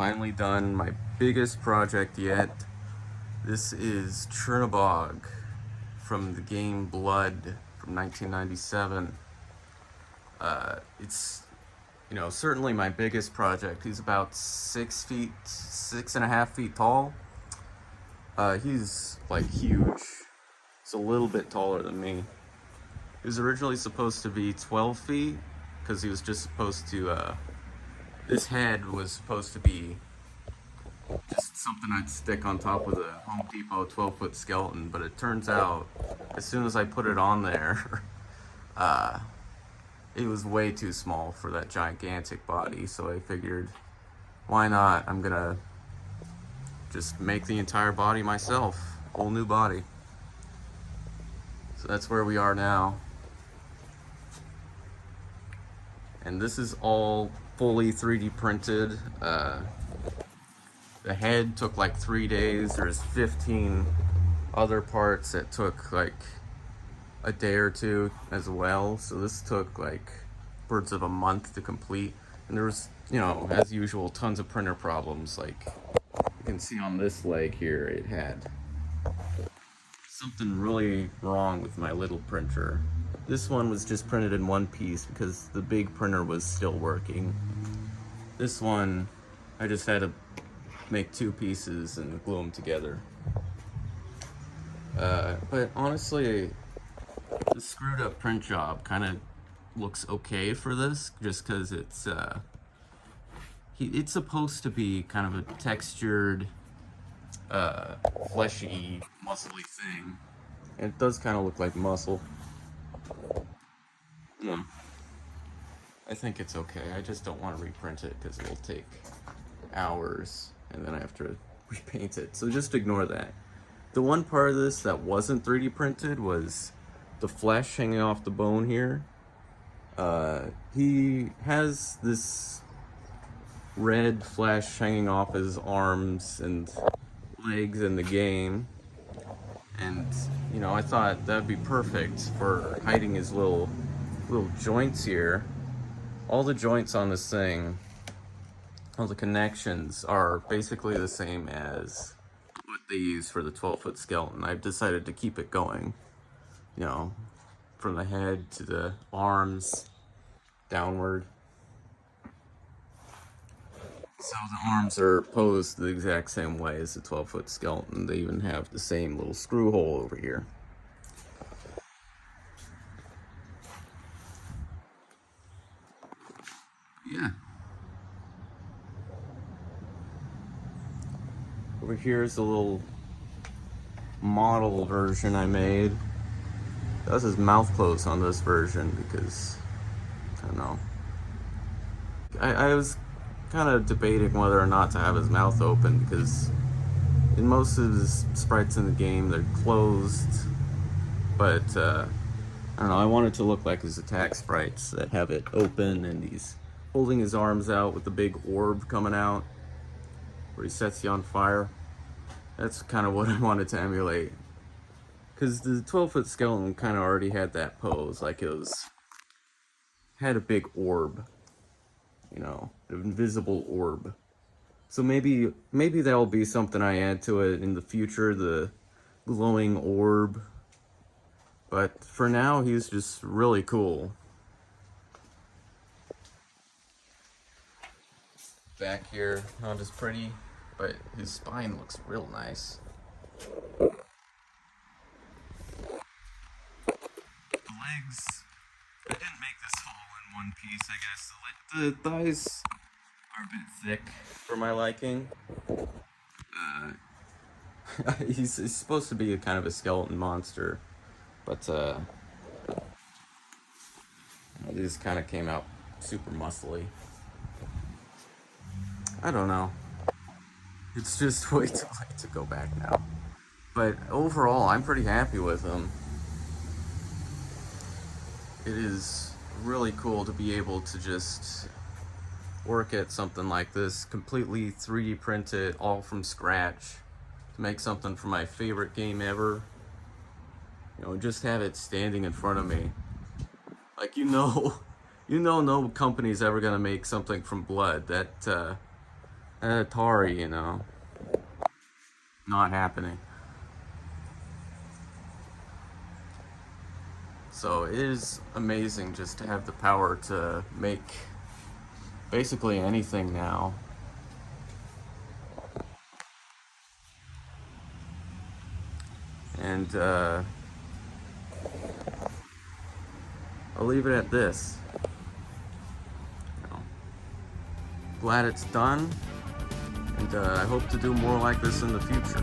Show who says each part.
Speaker 1: finally done my biggest project yet. This is Tchernobog from the game Blood from 1997. It's, certainly my biggest project. He's about 6 feet, 6.5 feet tall. He's like huge. He's a little bit taller than me. He was originally supposed to be 12 feet because he was just supposed to, this head was supposed to be just something I'd stick on top of the Home Depot 12-foot skeleton, but it turns out as soon as I put it on there, it was way too small for that gigantic body, so I figured, why not? I'm gonna just make the entire body myself, whole new body. So that's where we are now. And this is all fully 3D printed. The head took like 3 days. There's 15 other parts that took like a day or two as well. So this took like upwards of a month to complete. And there was, as usual, tons of printer problems. Like you can see on this leg here, it had something really wrong with my little printer. This one was just printed in one piece because the big printer was still working. This one, I just had to make two pieces and glue them together. But honestly, the screwed up print job kind of looks okay for this, just because it's supposed to be kind of a textured, fleshy, muscly thing. And it does kind of look like muscle. Yeah. I think it's okay. I just don't want to reprint it because it will take hours and then I have to repaint it. So just ignore that. The one part of this that wasn't 3D printed was the flesh hanging off the bone here. He has this red flesh hanging off his arms and legs in the game. And, I thought that'd be perfect for hiding his little joints here. All the joints on this thing, all the connections are basically the same as what they use for the 12-foot skeleton. I've decided to keep it going, from the head to the arms, downward. So the arms are posed the exact same way as the 12-foot skeleton. They even have the same little screw hole over here. Yeah. Over here is the little model version I made. It has his mouth closed on this version because, I don't know. I was kind of debating whether or not to have his mouth open because in most of his sprites in the game, they're closed. But, I don't know, I want it to look like his attack sprites that have it open and he's holding his arms out with the big orb coming out where he sets you on fire. That's kind of what I wanted to emulate. Because the 12-foot skeleton kind of already had that pose, like had a big orb, an invisible orb. So maybe that'll be something I add to it in the future, the glowing orb. But for now, he's just really cool. Back here, not as pretty, but his spine looks real nice. The legs, I didn't make this all in one piece, I guess. The thighs are a bit thick for my liking. He's supposed to be a kind of a skeleton monster, but these kind of came out super muscly. I don't know. It's just way too late to go back now. But overall, I'm pretty happy with him. It is really cool to be able to just work at something like this, completely 3D print it all from scratch, to make something for my favorite game ever. Just have it standing in front of me. Like, no company's ever gonna make something from Blood. Atari, you know, not happening. So it is amazing just to have the power to make basically anything now. And I'll leave it at this. You know, glad it's done, and I hope to do more like this in the future.